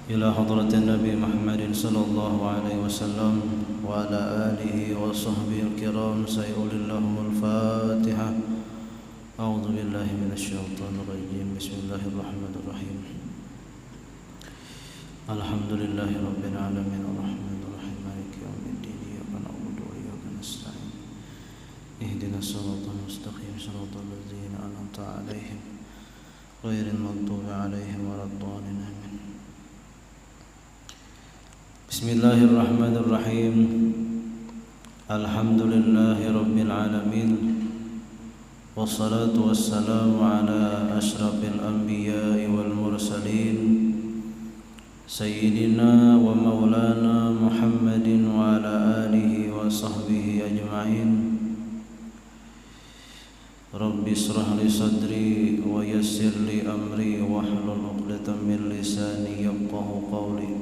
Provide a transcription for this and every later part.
إلى حضرة النبي محمد صلى الله عليه وسلم وعلى آله وصحبه الكرام سيقول لهم الفاتحة. أعوذ بالله من الشيطان الرجيم. بسم الله الرحمن الرحيم. الحمد لله رب العالمين الرحمن الرحيم مالك يوم الدين إياك نعبد وإياك نستعين اهدنا الصراط المستقيم صراط الذين أنعمت عليهم غير المغضوب عليهم ولا الضالين آمين. بسم الله الرحمن الرحيم. الحمد لله رب العالمين والصلاة والسلام على أشرف الأنبياء والمرسلين سيدنا ومولانا محمد وعلى آله وصحبه أجمعين. رب اشرح لي صدري ويسر لي أمري واحلل عقدة من لساني يفقهوا قولي.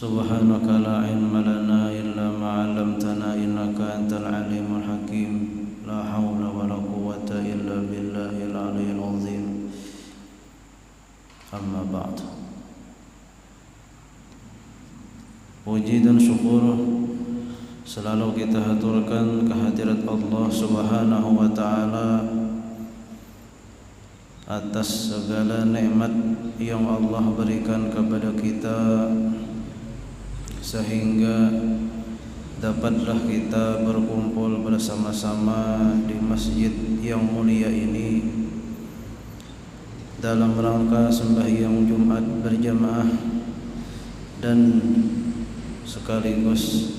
سبحانك لا علم لنا إلا ما علمتنا إنك أنت العليم الحكيم. لا حول ولا قوة إلا بالله العلي العظيم. Amma ba'd. Puji dan syukur selalu kita haturkan kehadirat Allah Subhanahu wa taala atas segala nikmat yang Allah berikan kepada kita sehingga dapatlah kita berkumpul bersama-sama di masjid yang mulia ini dalam rangka sembahyang Jumat berjamaah dan sekaligus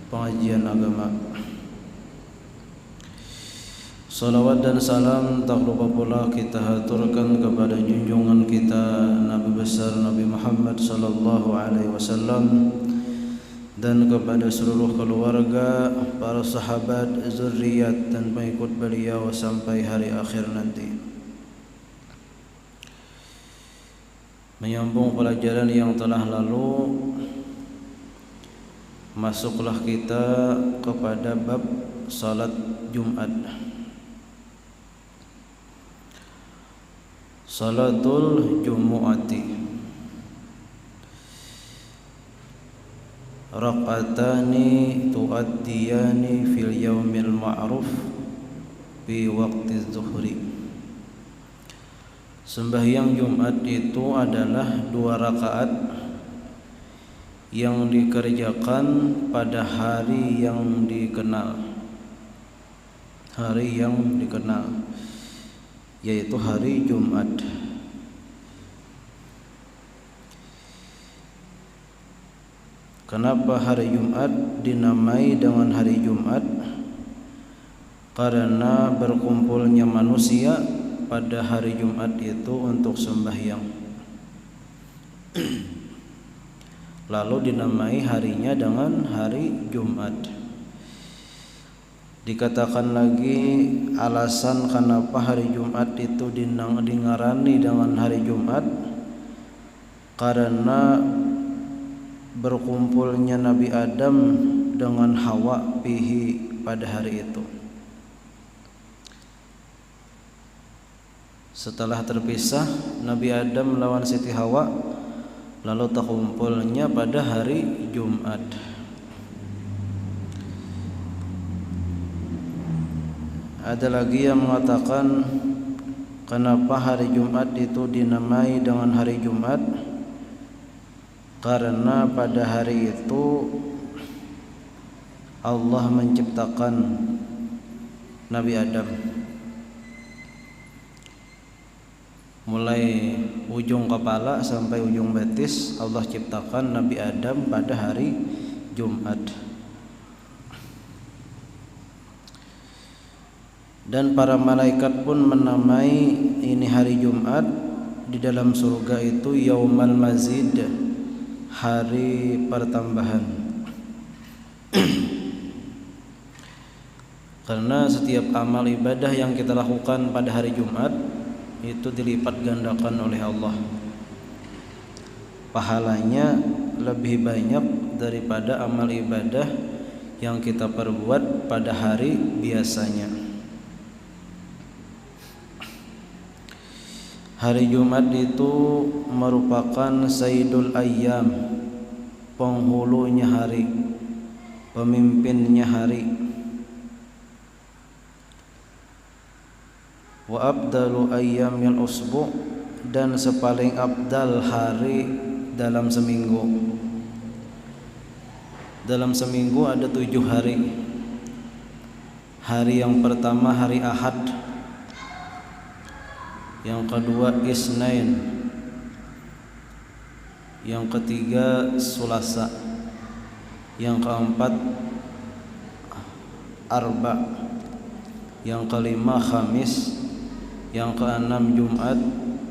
pengajian agama. Salawat dan salam tak lupa pula kita haturkan kepada junjungan kita Nabi besar Nabi Muhammad sallallahu alaihi wasallam dan kepada seluruh keluarga, para sahabat, zuriat dan pengikut beliau sampai hari akhir nanti. Menyambung pelajaran yang telah lalu, masuklah kita kepada bab salat Jumat. Salatul Jumu'ati raq'atani tu'addiyani fil yaumil ma'ruf fi waqti zuhri. Sembahyang Jumat itu adalah 2 rakaat yang dikerjakan pada hari yang dikenal. Hari yang dikenal yaitu hari Jumat. Kenapa hari Jumat dinamai dengan hari Jumat? Karena berkumpulnya manusia pada hari Jumat itu untuk sembahyang. Lalu dinamai harinya dengan hari Jumat. Dikatakan lagi alasan kenapa hari Jumat itu dingarani dengan hari Jumat, karena berkumpulnya Nabi Adam dengan Hawa fihi pada hari itu. Setelah terpisah Nabi Adam melawan Siti Hawa, lalu terkumpulnya pada hari Jumat. Ada lagi yang mengatakan kenapa hari Jumat itu dinamai dengan hari Jumat, karena pada hari itu Allah menciptakan Nabi Adam. Mulai ujung kepala sampai ujung betis Allah ciptakan Nabi Adam pada hari Jumat. Dan para malaikat pun menamai ini hari Jumat di dalam surga itu Yaumal Mazid, hari pertambahan. Karena setiap amal ibadah yang kita lakukan pada hari Jumat itu dilipat gandakan oleh Allah. Pahalanya lebih banyak daripada amal ibadah yang kita perbuat pada hari biasanya. Hari Jumat itu merupakan Sayyidul Ayyam, penghulunya hari, pemimpinnya hari. Wa abdalu ayyamil usbu', dan sepaling abdal hari dalam seminggu. Dalam seminggu ada 7 hari. Hari yang pertama hari Ahad, yang kedua Isnain, yang ketiga Sulasa, yang keempat Arba, yang kelima Khamis, yang keenam Jumat,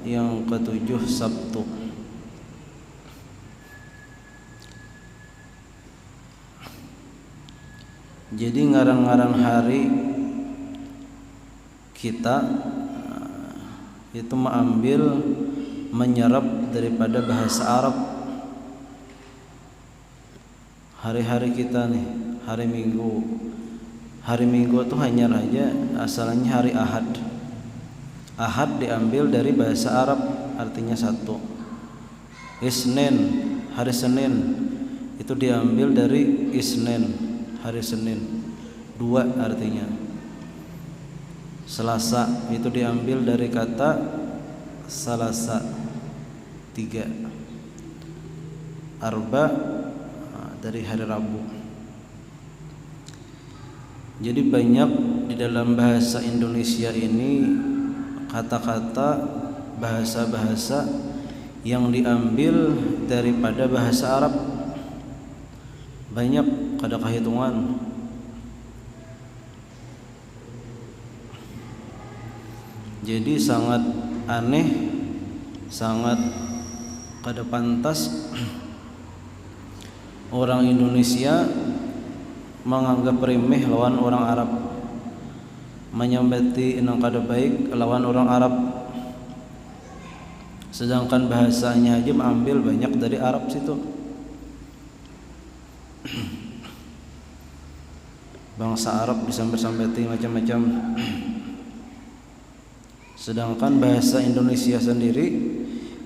yang ketujuh Sabtu. Jadi ngarang-ngarang hari kita itu mengambil, menyerap daripada bahasa Arab. Hari-hari kita nih, hari Minggu. Hari Minggu itu hanya saja asalnya hari Ahad. Ahad diambil dari bahasa Arab, artinya satu. Isnin, hari Senin, itu diambil dari Isnin, hari Senin, 2 artinya. Selasa itu diambil dari kata Salasa, 3. Arba dari hari Rabu. Jadi banyak di dalam bahasa Indonesia ini kata-kata, bahasa-bahasa yang diambil daripada bahasa Arab. Banyak, kada kehitungan. Jadi sangat aneh, sangat kada pantas orang Indonesia menganggap remeh lawan orang Arab, menyambati nang kada baik lawan orang Arab. Sedangkan bahasanya aja mengambil banyak dari Arab situ. Bangsa Arab disambat-sambati macam-macam. Sedangkan bahasa Indonesia sendiri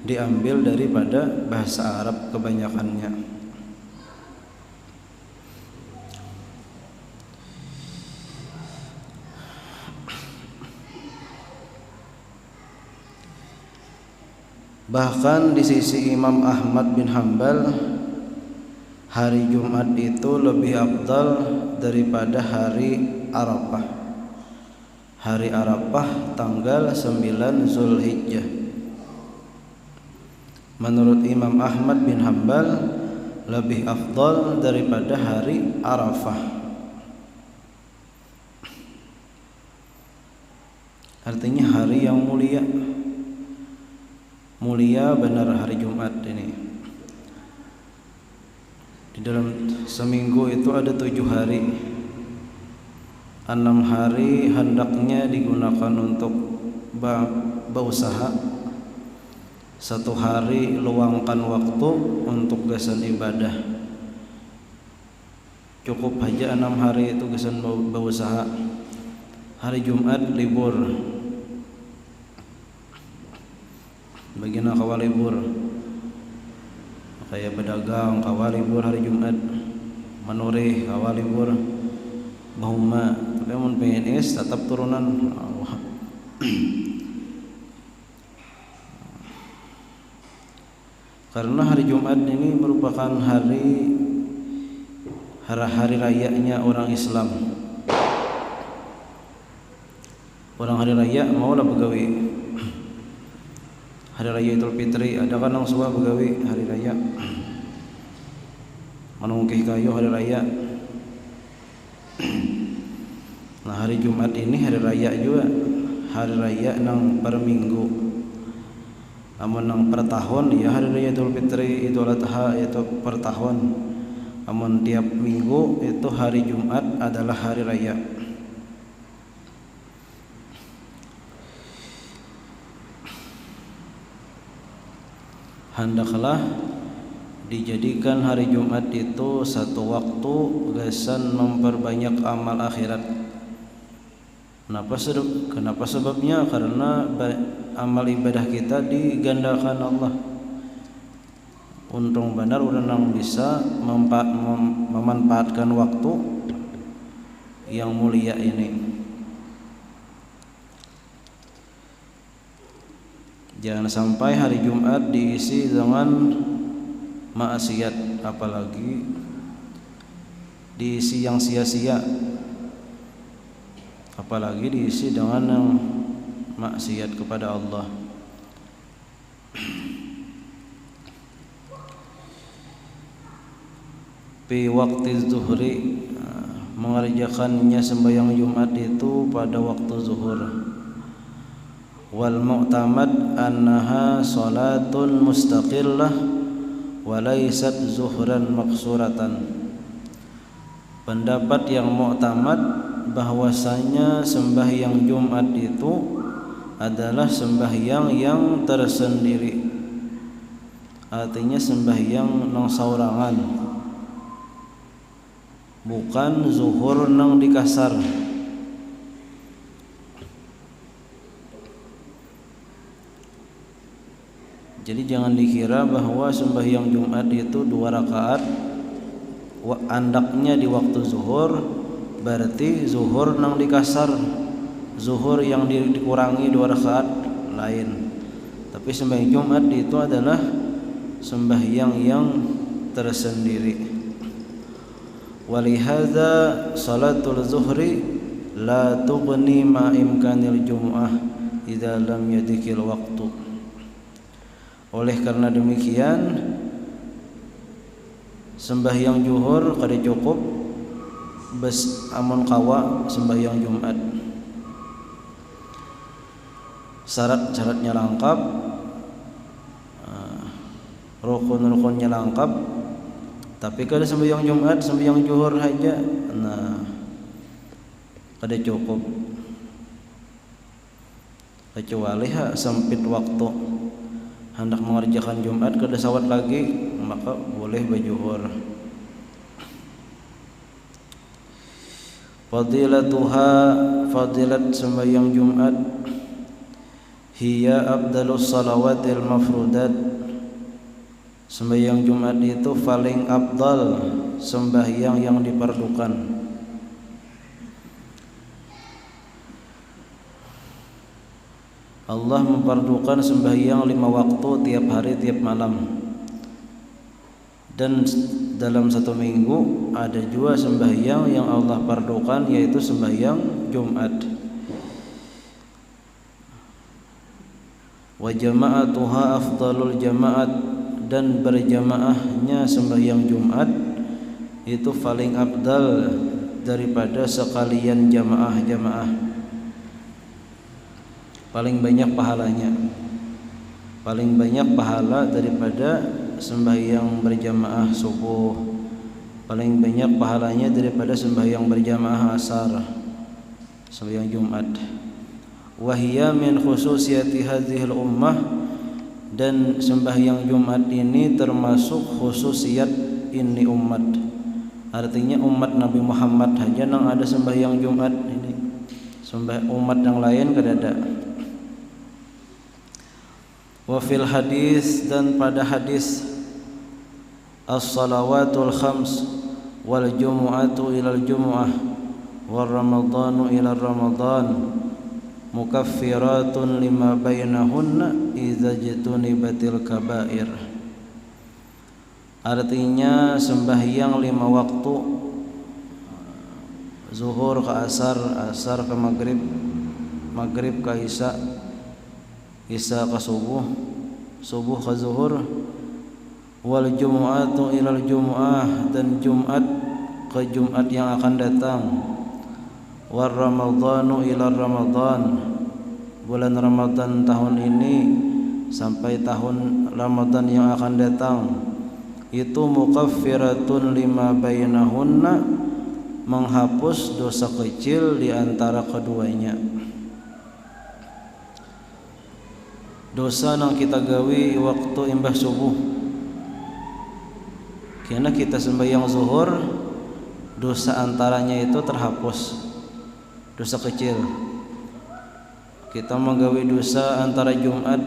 diambil daripada bahasa Arab kebanyakannya. Bahkan di sisi Imam Ahmad bin Hanbal, hari Jumat itu lebih afdal daripada hari Arafah. Hari Arafah tanggal 9 Zulhijjah. Menurut Imam Ahmad bin Hanbal lebih afdal daripada hari Arafah. Artinya hari yang mulia. Mulia benar hari Jumat ini. Di dalam seminggu itu ada 7 hari. 6 hari hendaknya digunakan untuk berusaha. 1 hari luangkan waktu untuk gasan ibadah. Cukup aja 6 hari itu gasan berusaha. Hari Jumat libur. Bagian kawal libur. Kayak pedagang kawal libur hari Jumat. Manurih kawal libur. Bahuma, tapi mun PNS tetap turunan. Karena hari Jumat ini merupakan hari rayanya orang Islam. Orang hari raya maulah begawi. Hari raya Idul Fitri ada kan nang suah begawi hari raya. Manungkih kayu hari raya. Nah, hari Jumat ini hari raya juga, hari raya nang per minggu. Amun nang per tahun ya hari raya Idul Fitri, Idul Adha itu per tahun. Amun tiap minggu itu hari Jumat adalah hari raya. Hendaklah dijadikan hari Jumat itu satu waktu gasan memperbanyak amal akhirat. Kenapa sebabnya? Karena amal ibadah kita digandakan Allah. Untung benar urang bisa memanfaatkan waktu yang mulia ini. Jangan sampai hari Jumat diisi dengan maksiat, apalagi diisi yang sia-sia, apalagi diisi dengan yang maksiat kepada Allah. Fi waktu zuhri, mengerjakannya sembahyang Jumat itu pada waktu zuhur. Wal mu'tamad annaha salatun mustaqillah wa laysat zuhran maksuratan. Pendapat yang mu'tamad bahwasanya sembahyang Jumat itu adalah sembahyang yang tersendiri, artinya sembahyang nang saurangan, bukan zuhur nang dikasar. Jadi jangan dikira bahwa sembahyang Jumat itu 2 rakaat andaknya di waktu zuhur, berarti zuhur nang dikasar, zuhur yang dikurangi 2 rakaat lain. Tapi sembahyang Jumat itu adalah sembahyang yang tersendiri. Walihadza salatul zuhri la tughni ma imkanil jumu'ah idza lam yadikil waqtu. Oleh karena demikian, sembahyang zuhur kada cukup bes amun kawa sembahyang Jumat. Syarat-syaratnya lengkap, rukun-rukunnya lengkap, tapi kada sembahyang Jumat, sembahyang zuhur saja, nah kada cukup. Kecuali sempit waktu, hendak mengerjakan Jumat kada sawat lagi, maka boleh bajuhur. Fadilatuha, fadilat sembahyang Jumat, hiya afdalus salawatil mafrudat. Sembahyang Jumat itu paling afdal sembahyang yang diperlukan. Allah memfardukan sembahyang 5 waktu tiap hari tiap malam. Dan dalam 1 minggu ada 2 sembahyang yang Allah fardukan, yaitu sembahyang Jumat. Wa jama'atuha afdalul jama'at, dan berjamaahnya sembahyang Jumat itu paling afdal daripada sekalian jamaah-jamaah. Paling banyak pahalanya, paling banyak pahala daripada sembahyang berjamaah subuh, paling banyak pahalanya daripada sembahyang berjamaah asar, sembahyang Jumat. Wahia min khususiyati hadhil ummah, dan sembahyang Jumat ini termasuk khususiat ini umat, artinya umat Nabi Muhammad saja nang ada sembahyang Jumat ini, umat yang lain kada ada. Wa fil hadis, dan pada hadis, as-salawatul khams wal jumu'atu ilal jumu'ah wal ramadhanu ilal ramadhan mukaffiratun lima bainahunna idza jtunibatil kabair. Artinya sembahyang 5 waktu, zuhur ke asar, asar ke maghrib, maghrib ke isya, isya ke subuh, subuh ke zuhur, wal jumu'atu ilal jumu'ah, dan Jumat ke Jumat yang akan datang, war ramadhanu ilal ramadhan, bulan Ramadan tahun ini sampai tahun Ramadan yang akan datang, itu mukaffiratun lima bainahunna, menghapus dosa kecil di antara keduanya. Dosa yang kita gawi waktu imbah subuh, karena kita sembahyang zuhur, dosa antaranya itu terhapus, dosa kecil. kita menggawe dosa antara Jumat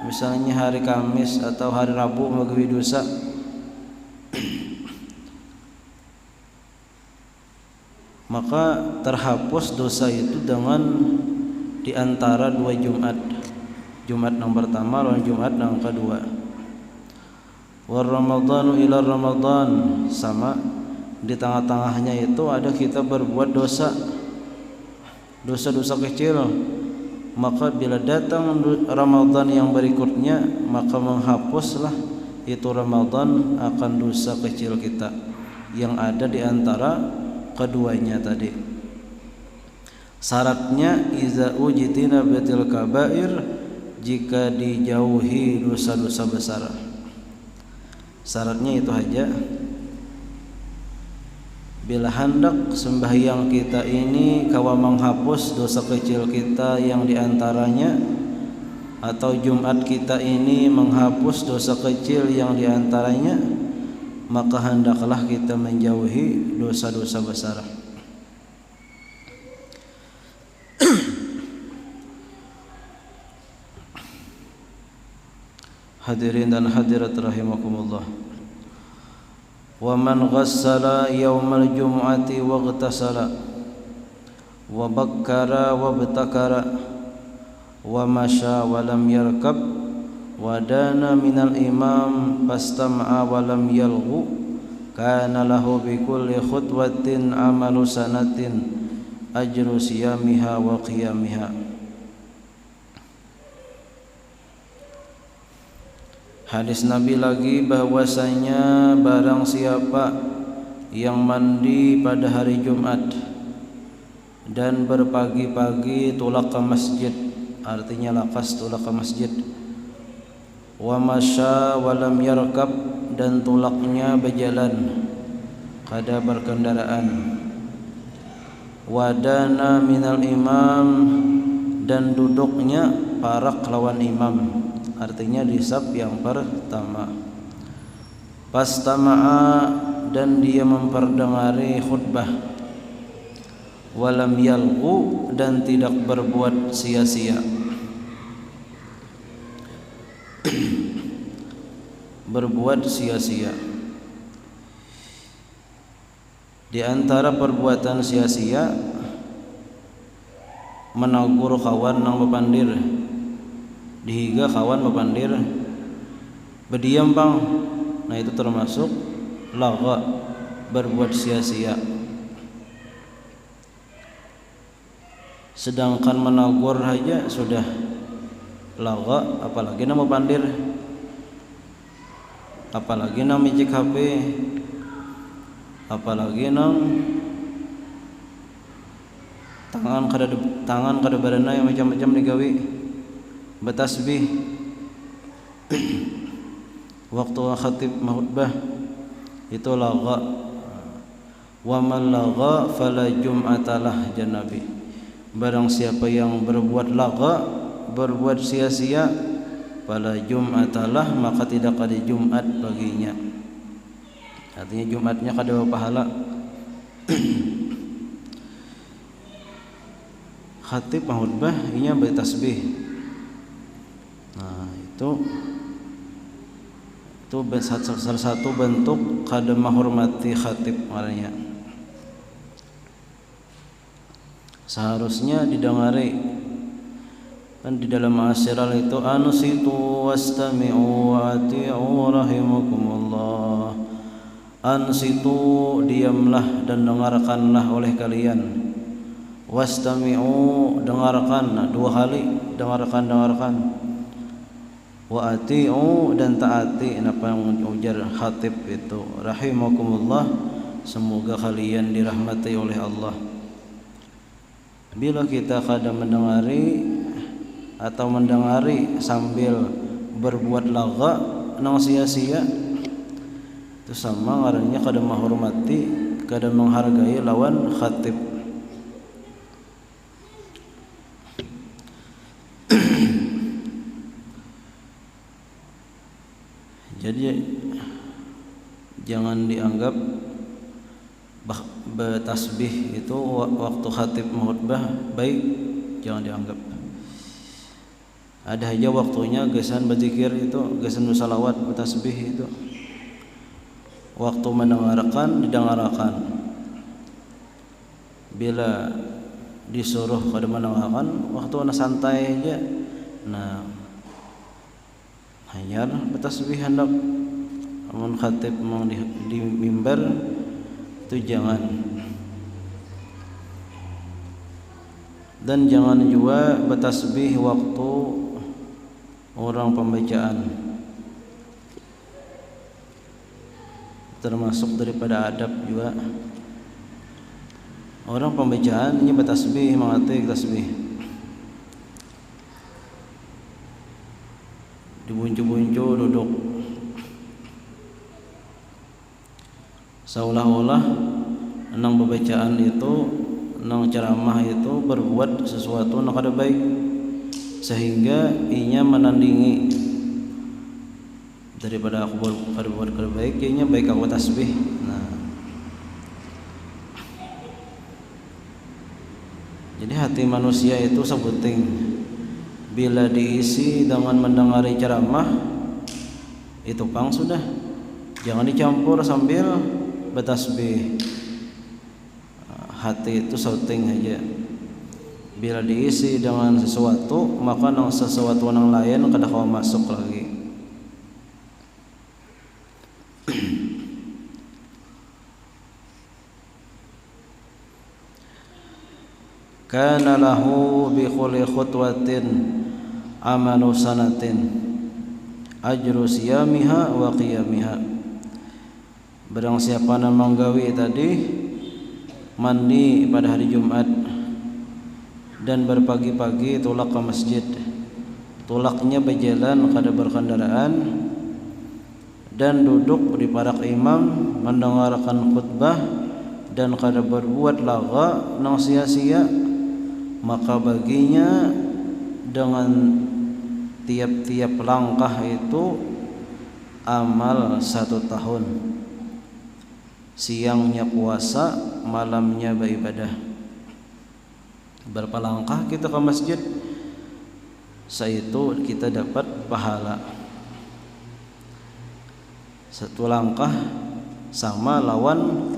misalnya hari Kamis atau hari Rabu menggawe dosa, maka terhapus dosa itu dengan di antara dua Jumat, Jumat yang pertama lawan Jumat yang kedua. War Ramadhanu ila Ramadhan, sama di tengah-tengahnya itu ada kita berbuat dosa-dosa kecil, maka bila datang Ramadhan yang berikutnya maka menghapuslah itu Ramadhan akan dosa kecil kita yang ada di antara keduanya tadi. Syaratnya iza ujitina batil kabair, jika dijauhi dosa-dosa besar. Syaratnya itu aja. Bila hendak sembahyang kita ini kawa menghapus dosa kecil kita yang diantaranya, atau Jumat kita ini menghapus dosa kecil yang diantaranya, maka hendaklah kita menjauhi dosa-dosa besar. Hadirin dan hadirat rahimakumullah. Wa man ghassala yaumal jum'ati wa ightasala wa bakkara wa btakara wa masya wa lam yarkab wa dana minal imam fastam'a wa lam yalghu kana lahu bi kulli khutwatin amalu sanatin ajru siyamiha wa qiyamiha. Hadis Nabi lagi bahwasanya barang siapa yang mandi pada hari Jumat dan berpagi-pagi tulak ke masjid, artinya lakas tulak ke masjid, wa masya wa lam yarkab, dan tulaknya berjalan kada berkendaraan, wa dana minal imam, dan duduknya parak lawan imam, artinya di saf yang pertama. Pastama'a, dan dia memperdengari khutbah. Walam yalghu, dan tidak berbuat sia-sia. Berbuat sia-sia. Di antara perbuatan sia-sia menegur kawan nang bepandir, dihiga kawan bepandir berdiam bang, nah itu termasuk lagha, berbuat sia-sia. Sedangkan menegur aja sudah lagha, apalagi nama bepandir, apalagi nama mijik HP, apalagi nang tangan kada barana yang macam-macam digawe bertasbih waktu khatib khutbah, itu lagha. Wa man lagha fala jum'atalah, janabi, barang siapa yang berbuat lagha, berbuat sia-sia, fala jum'atalah, maka tidak ada Jumat baginya, artinya Jumatnya kada pahala. Khatib khutbah inya bertasbih, nah itu salah satu bentuk kada menghormati khatib maknanya. Seharusnya didengari. Kan di dalam asyiral itu ansitu wastami'u wa ati'u rahimakumullah. Ansitu, diamlah dan dengarkanlah oleh kalian. Wastami'u, dengarkan, dua kali dengarkan. Wa ati'u, dan taati, apa yang ujar khatib itu, rahimakumullah, semoga kalian dirahmati oleh Allah. Bila kita kadang mendengari atau mendengari sambil berbuat lagha nang sia-sia, itu sama ngarannya kada menghormati, kada menghargai lawan khatib. Jadi jangan dianggap bertasbih itu waktu khatib khutbah baik, jangan dianggap. Ada aja waktunya gesan berzikir itu, gesan bersalawat, bertasbih itu. Waktu mendengarkan didengarkan. Bila disuruh kada mendengarkan, waktu ana santai aja. Nah, hanya bertasbih hendak amun khatib mau di mimbar itu jangan. Dan jangan juga bertasbih waktu orang pembacaan, termasuk daripada adab juga. Orang pembacaan ini bertasbih, mengatik tasbih, dibuncu-buncu duduk, seolah-olah nang pembacaan itu, nang ceramah itu berbuat sesuatu yang kada baik, sehingga inya menandingi daripada aku berbuat kada baik, inya baik aku tasbih. Nah, jadi hati manusia itu sebuting, bila diisi dengan mendengari ceramah itu pang sudah, jangan dicampur sambil bertasbih. Hati itu sauting aja. Bila diisi dengan sesuatu, maka nang sesuatu yang lain kada kau masuk lagi. Kana lahu bi kulli khutwatin amalu sanatin ajru siyamiha wa qiyamiha. Barang siapa yang menggawi tadi mandi pada hari Jumat dan berpagi-pagi tulak ke masjid, tulaknya berjalan kada berkendaraan, dan duduk di parak imam mendengarkan khutbah dan kada berbuat laga nang sia-sia, maka baginya dengan tiap-tiap langkah itu amal 1 tahun. Siangnya puasa, malamnya beribadah. Berapa langkah kita ke masjid, saitu kita dapat pahala. 1 langkah sama lawan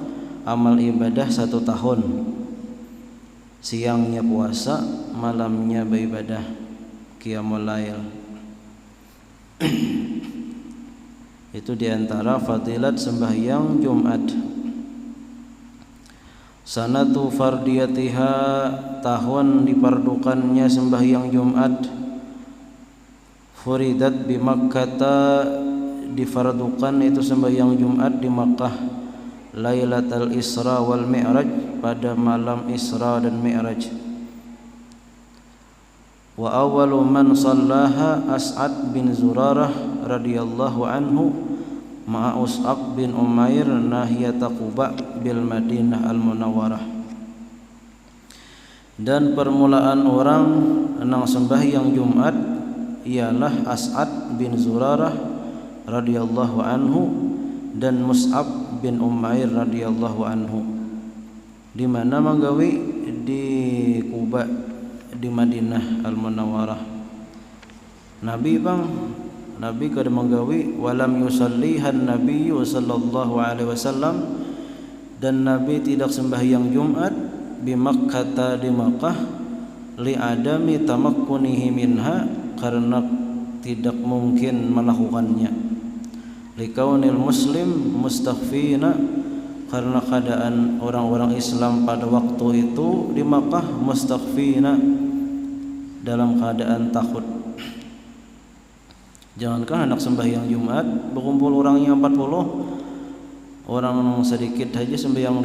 amal ibadah 1 tahun. Siangnya puasa, malamnya beribadah, qiyamul lail. Itu diantara fadilat sembahyang Jumat. Sanatu fardiyatiha, tahun dipardukannya sembahyang Jumat. Furidat bi Makkah, difardukan itu sembahyang Jumat di Makkah. Lailatul Isra wal Mi'raj, pada malam Isra dan Mi'raj. Wa awwalu man sallaha As'ad bin Zurarah radhiyallahu anhu ma'a Us'ab bin Umair nahiyata Quba bil Madinah al-Munawwarah. Dan permulaan orang nang sembahyang Jumat ialah As'ad bin Zurarah radhiyallahu anhu dan Mus'ab bin Umair radhiyallahu anhu. Di mana manggawi? Di Quba, di Madinah al-Munawwarah. Nabi kada manggawi walam yusallihan nabiyyu sallallahu alaihi wasallam, dan Nabi tidak sembahyang Jumat bi Makkah, di Makkah, li adami tamakkunihi minha, karena tidak mungkin melakukannya. Likaunil muslim mustakhfina, karena keadaan orang-orang Islam pada waktu itu di Makkah mustakhfina, dalam keadaan takut. Jangankan anak sembahyang Jumat berkumpul orangnya 40, orang sedikit saja sembahyang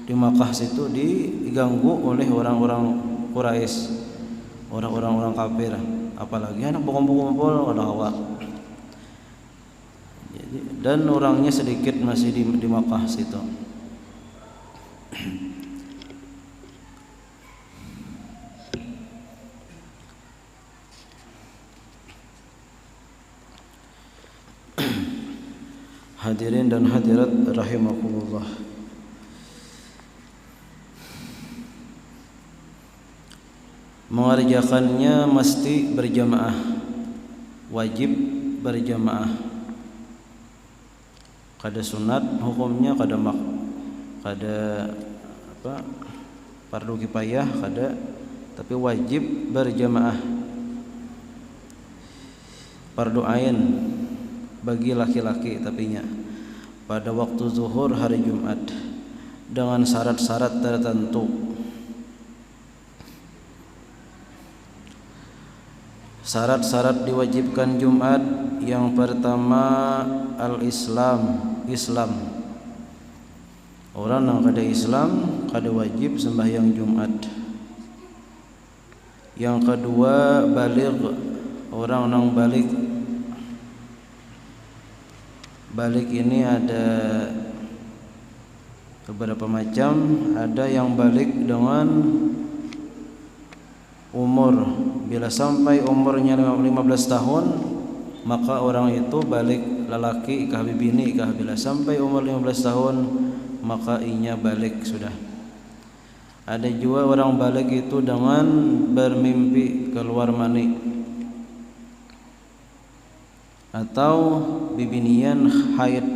di Makkah situ diganggu oleh orang-orang Quraisy, orang-orang kafir, apalagi anak berkumpul-kumpul ada awak. Dan orangnya sedikit masih di Makkah situ. Hadirin dan hadirat rahimakumullah. mengerjakannya mesti berjamaah, wajib berjamaah. Kada sunat hukumnya, kada fardu kifayah kada, tapi wajib berjamaah. Fardu ain bagi laki-laki tapinya pada waktu zuhur hari Jumat dengan syarat-syarat tertentu. Syarat-syarat diwajibkan Jumat, yang pertama al-Islam, Islam. Orang yang kada Islam kada wajib sembahyang Jumat. Yang kedua baligh, orang yang balik. Balik ini ada beberapa macam. Ada yang balik dengan umur, bila sampai umurnya 15 tahun maka orang itu balik, lelaki kah bini kah. Bila sampai umur 15 tahun maka inya balik sudah. Ada juga orang balik itu dengan bermimpi keluar mani atau bibinian haid.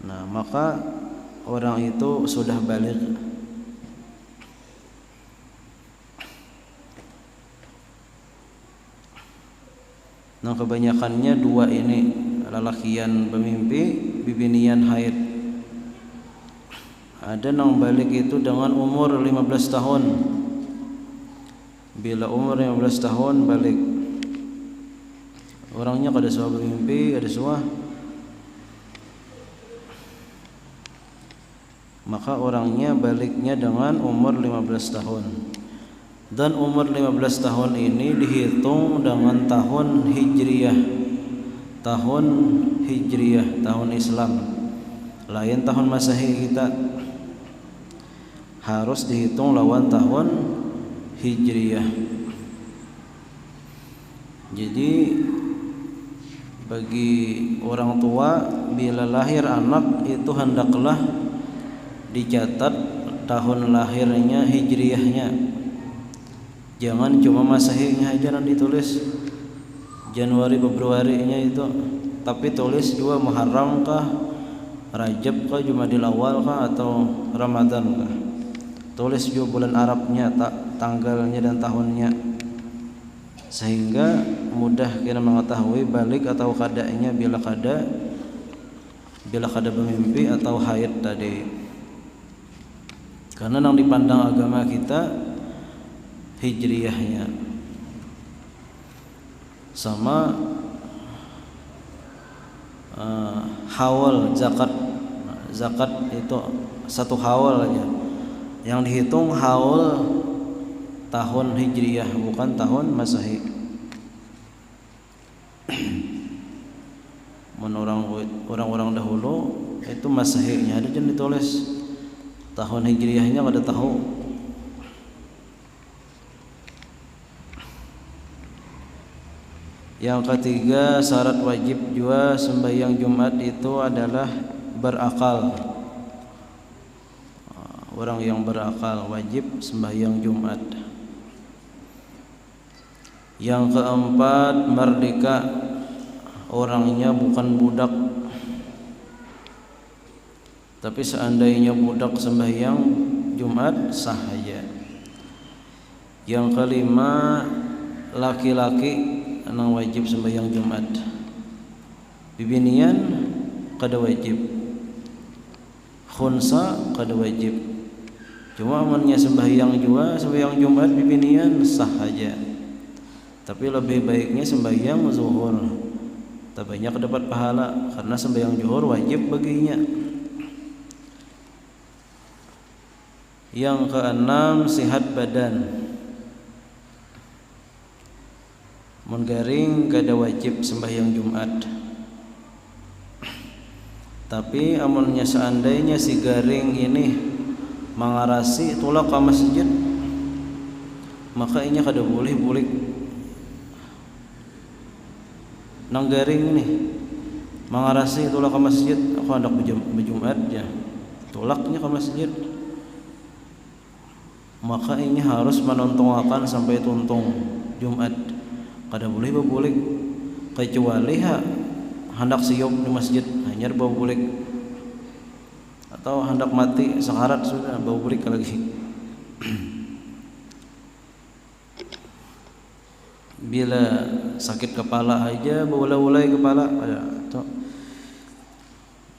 Nah, maka orang itu sudah balik. Nah, kebanyakannya dua ini, lelakian bermimpi, bibinian haid. Ada yang balik itu dengan umur 15 tahun. Bila umur 15 tahun balik. Orangnya kada suah bermimpi, kada suah, maka orangnya baliknya dengan umur 15 tahun. Dan umur 15 tahun ini dihitung dengan tahun Hijriyah. Tahun Hijriyah, tahun Islam. Lain tahun Masehi kita. Harus dihitung lawan tahun Hijriyah. Jadi bagi orang tua bila lahir anak itu hendaklah dicatat tahun lahirnya Hijriyahnya. Jangan cuma Masehinya aja yang ditulis, Januari Februarinya itu, tapi tulis juga Muharram kah, Rajab kah, Jumadil Awal kah, atau Ramadan kah. Tulis juga bulan Arabnya, tanggalnya dan tahunnya, sehingga mudah kita mengetahui balik atau kadanya bila kada bermimpi atau haid tadi. Karena yang dipandang agama kita Hijriyahnya. Sama haul zakat. Zakat itu satu haul aja. Yang dihitung haul tahun Hijriyah, bukan tahun Masehi. Orang-orang dahulu itu Masehinya ada yang ditulis, tahun Hijriyahnya kada tahu. Yang ketiga, syarat wajib juga sembahyang Jumat itu adalah berakal. Orang yang berakal wajib sembahyang Jumat. Yang keempat, merdeka. Orangnya bukan budak. Tapi seandainya budak sembahyang Jumat sah saja. Yang kelima, laki-laki yang wajib sembahyang Jumat. Bibinian kada wajib, khunsa kada wajib. Cuma amannya sembahyang Jumat bibinian sah saja. Tapi lebih baiknya sembahyang zuhur. Tak banyak dapat pahala karena sembahyang zuhur wajib baginya. Yang keenam, sihat badan. Mun garing kada wajib sembahyang Jumat. Tapi amunnya seandainya si garing ini mangarasi tulak ke masjid, maka inya kada boleh bulik. Nang garing ini mangarasi tulak ke masjid, aku hendak berjumat ya. Tulaknya ke masjid. maka ini harus menuntungakan sampai tuntung Jumat. Kada boleh babulik kecuali hendak siop di masjid hanya babulik, atau hendak mati sekarat sudah babulik lagi. Bila sakit kepala aja beulai-ulai kepala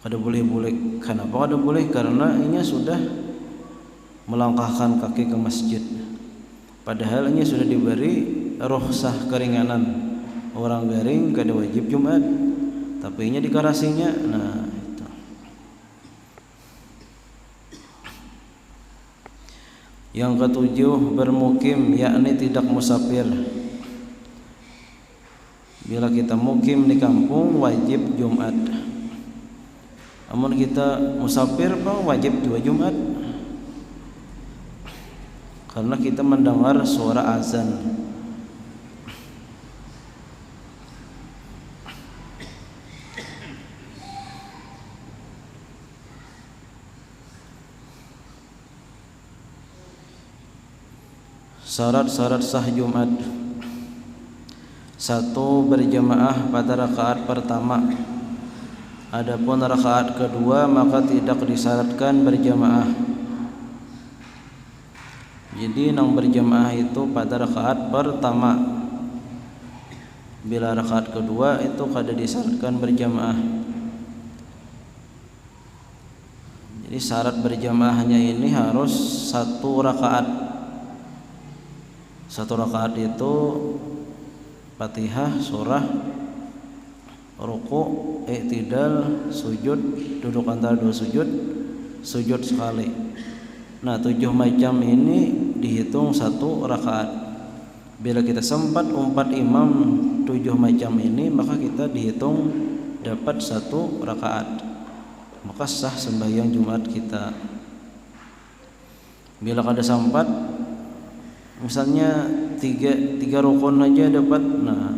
kada boleh bulik. Kenapa kada boleh? Karena ini sudah melangkahkan kaki ke masjid, padahal ini sudah diberi rukhsah keringanan. Orang garing kada wajib Jumat, tapi ini dikarasinya. Nah itu. Yang ketujuh, bermukim yakni tidak musafir. Bila kita mukim di kampung wajib Jumat. Namun kita musafir bang wajib juga Jumat, karena kita mendengar suara azan. Syarat-syarat sah Jumat: 1. Berjamaah pada rakaat pertama. Adapun rakaat kedua maka tidak disyaratkan berjamaah. Jadi nang berjamaah itu pada rakaat pertama. Bila rakaat kedua itu kada disyaratkan berjamaah. Jadi syarat berjamaahnya ini harus 1 rakaat. 1 rakaat itu Fatihah, surah, ruku, i'tidal, sujud, duduk antara 2 sujud, sujud sekali. Nah 7 macam ini dihitung 1 rakaat. Bila kita sempat umpat imam 7 macam ini, maka kita dihitung dapat 1 rakaat, maka sah sembahyang Jumat kita. Bila kada sempat, misalnya 3 rukun aja dapat, nah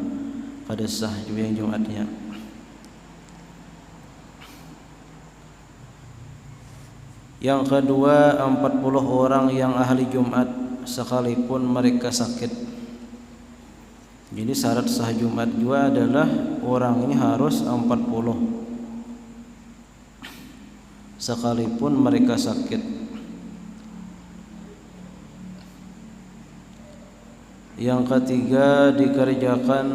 kada sah juga yang Jumatnya. Yang kedua, 40 orang yang ahli Jumat sekalipun mereka sakit. Jadi syarat sah Jumat juga adalah orang ini harus 40 sekalipun mereka sakit. Yang ketiga, dikerjakan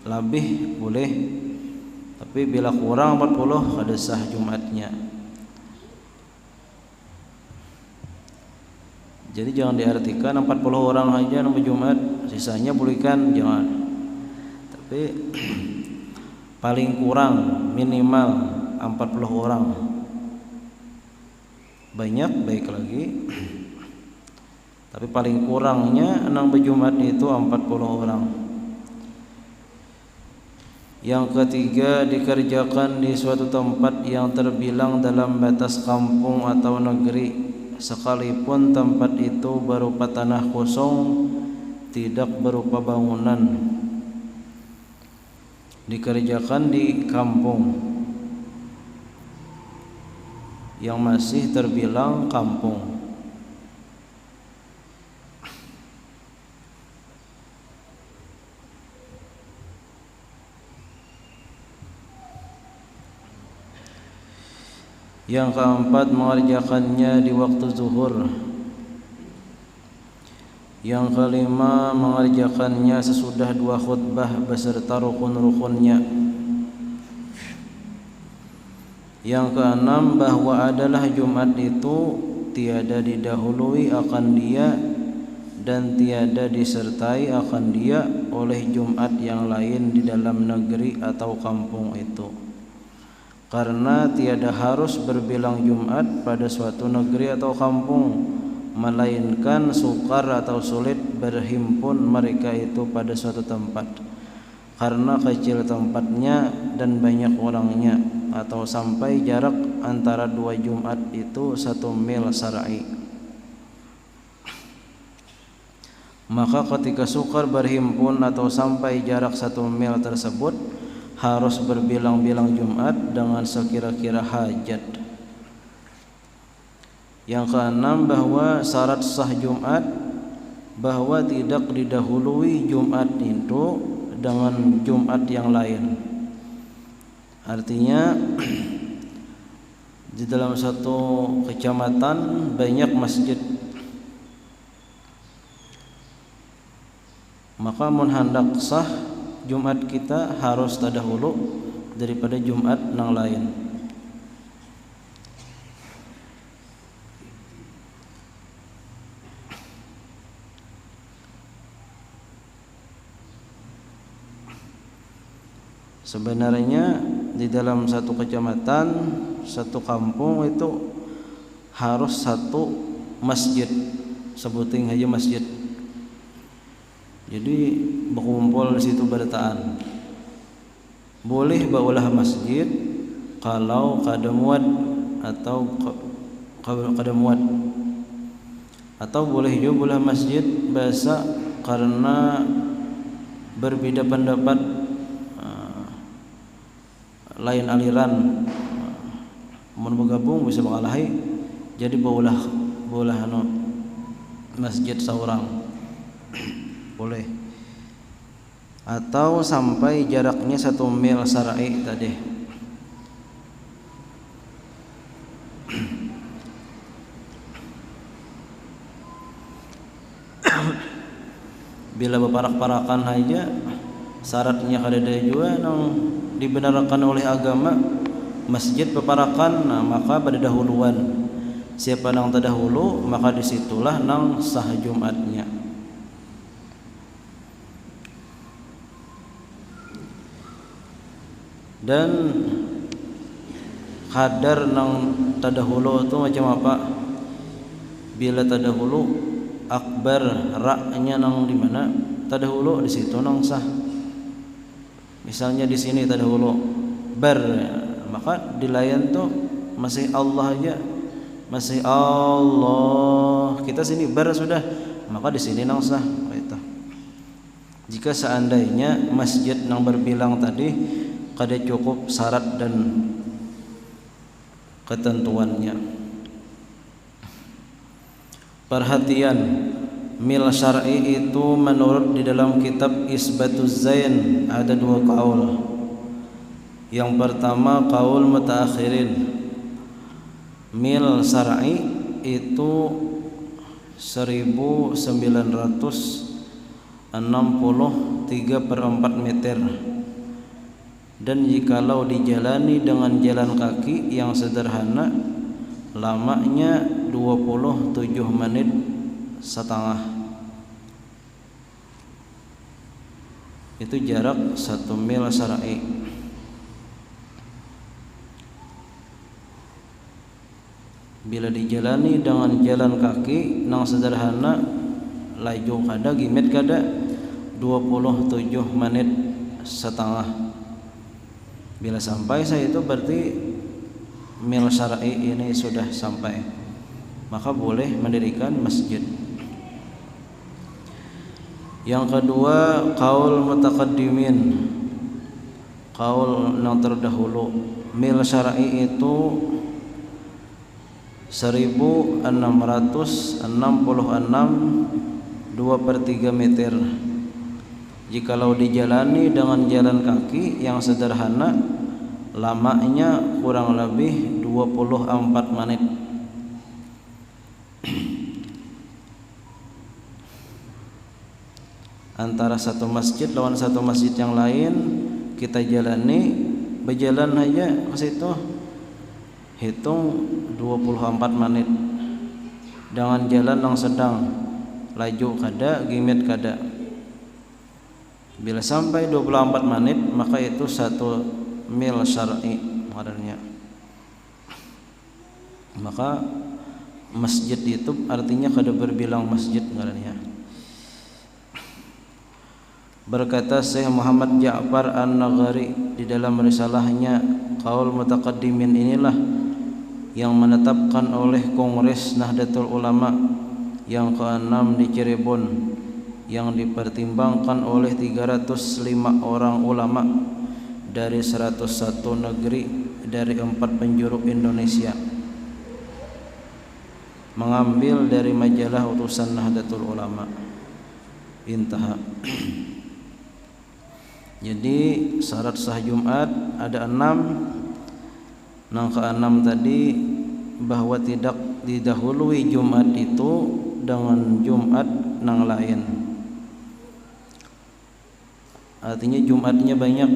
lebih boleh, tapi bila kurang 40 kada sah Jumatnya. Jadi jangan diartikan 40 orang aja nambah Jumat, sisanya bolehkan, jangan. Tapi paling kurang minimal 40 orang. Banyak baik lagi, tapi paling kurangnya nambah Jumat itu 40 orang. Yang ketiga, dikerjakan di suatu tempat yang terbilang dalam batas kampung atau negeri, sekalipun tempat itu berupa tanah kosong, tidak berupa bangunan. Dikerjakan di kampung yang masih terbilang kampung. Yang keempat, mengerjakannya di waktu zuhur. Yang kelima, mengerjakannya sesudah 2 khutbah beserta rukun-rukunnya. Yang keenam, bahwa adalah Jumat itu tiada didahului akan dia dan tiada disertai akan dia oleh Jumat yang lain di dalam negeri atau kampung itu. Karena tiada harus berbilang Jumat pada suatu negeri atau kampung, melainkan sukar atau sulit berhimpun mereka itu pada suatu tempat, karena kecil tempatnya dan banyak orangnya, atau sampai jarak antara 2 Jumat itu 1 mil syar'i. Maka ketika sukar berhimpun atau sampai jarak 1 mil tersebut, harus berbilang-bilang Jumat dengan sekira-kira hajat. Yang keenam, bahwa syarat sah Jumat bahwa tidak didahului Jumat itu dengan Jumat yang lain. Artinya di dalam satu kecamatan banyak masjid, maka mun hendak sah Jumat kita harus terdahulu daripada Jumat yang lain. Sebenarnya di dalam satu kecamatan, satu kampung itu harus satu masjid, sebuting aja masjid. Jadi berkumpul di situ berataan. Boleh baulah masjid kalau kada muat atau kada muat. Atau boleh juga baulah masjid biasa karena berbeda pendapat, lain aliran, mun bergabung bisa bakalahi, jadi baulah masjid seorang boleh. Atau sampai jaraknya 1 mil syar'i tadi. Bila berparak-parakan aja syaratnya kada ada juga nang dibenarkan oleh agama masjid berparakan, nah maka pada dahuluan. Siapa nang terdahulu maka disitulah nang sah Jumatnya. Dan kadar nang terdahulu itu macam apa? Bila terdahulu akbar ra-nya nang di mana terdahulu di situ nang sah. Misalnya di sini terdahulu bar, maka di layan tuh masih Allah aja, masih Allah. Kita sini bar sudah, maka di sini nang sah. Itu. Jika seandainya masjid nang berbilang tadi kada cukup syarat dan ketentuannya. Perhatian, mil syar'i itu menurut di dalam kitab Isbatuz Zain ada 2 qaul. Yang pertama qaul mutaakhirin. Mil syar'i itu 1963/4 meter. Dan jikalau dijalani dengan jalan kaki yang sederhana, lamanya 27 menit setengah. Itu jarak 1 mil syar'i. Bila dijalani dengan jalan kaki nang sederhana, laju kada gimet kada 27 menit setengah. Bila sampai saya itu berarti mil syar'i ini sudah sampai, maka boleh mendirikan masjid. Yang kedua, qaul mutaqaddimin, qaul yang terdahulu. Mil syar'i itu 1666 2/3 meter. Jikalau dijalani dengan jalan kaki yang sederhana, lamanya kurang lebih 24 menit. Antara satu masjid lawan satu masjid yang lain kita jalani, berjalan aja ke situ hitung 24 menit. Dengan jalan yang sedang, laju kada, gimet kada. Bila sampai 24 menit maka itu 1 mil syar'i ngarannya. Maka masjid itu artinya kada berbilang masjid ngarannya. Berkata Syekh Muhammad Ja'far An-Naghari di dalam risalahnya Qaul Mutaqaddimin, inilah yang menetapkan oleh Kongres Nahdlatul Ulama yang ke-6 di Cirebon, yang dipertimbangkan oleh 305 orang ulama dari 101 negeri dari 4 penjuru Indonesia. mengambil dari majalah utusan Nahdlatul Ulama. Intaha. Jadi syarat sah Jumat ada 6. Yang ke-6 tadi bahwa tidak didahului Jumat itu dengan Jumat yang lain. Artinya Jumatnya banyak.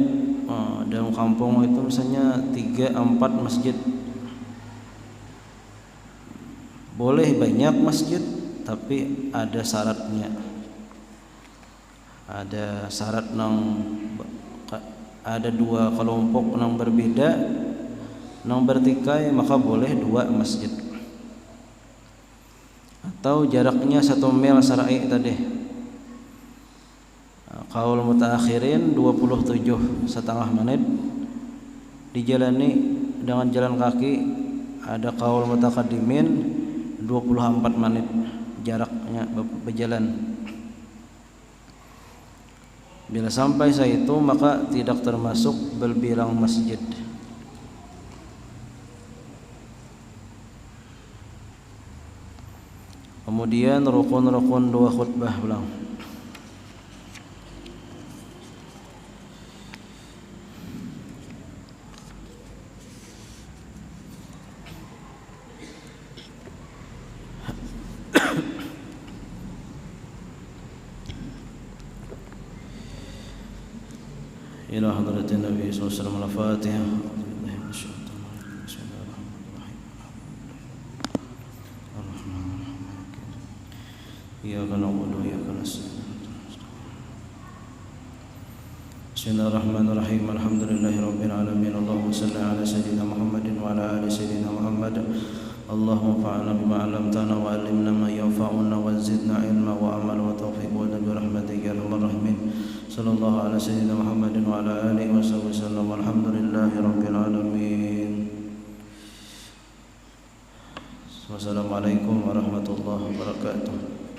Dalam kampung itu misalnya 3-4 masjid. Boleh banyak masjid, tapi ada syaratnya. Ada syarat ada 2 kelompok yang berbeda, yang bertikai, maka boleh 2 masjid. Atau jaraknya 1 mil syar'i tadi. Qaul mutaakhirin 27,5 menit dijalani dengan jalan kaki. Ada qaul mutaqaddimin 24 menit jaraknya berjalan. Bila sampai itu maka tidak termasuk berbilang masjid. Kemudian rukun-rukun 2 khutbah ulang. إلى حضرة النبي صلى الله عليه وسلم الفاتحة. إياك نعبد وإياك نستعين. بسم الله الرحمن الرحيم. الحمد لله رب العالمين. اللهم صل على سيدنا محمد وعلى آل سيدنا محمد. اللهم انفعنا بما علمتنا وعلمنا ما ينفعنا وزدنا علما وعملا وتوفيقا برحمتك يا ارحم الراحمين. صلى الله على سيدنا محمد وعلى آله وصحبه وسلم. والحمد لله رب العالمين. Wassalamualaikum warahmatullahi wabarakatuh.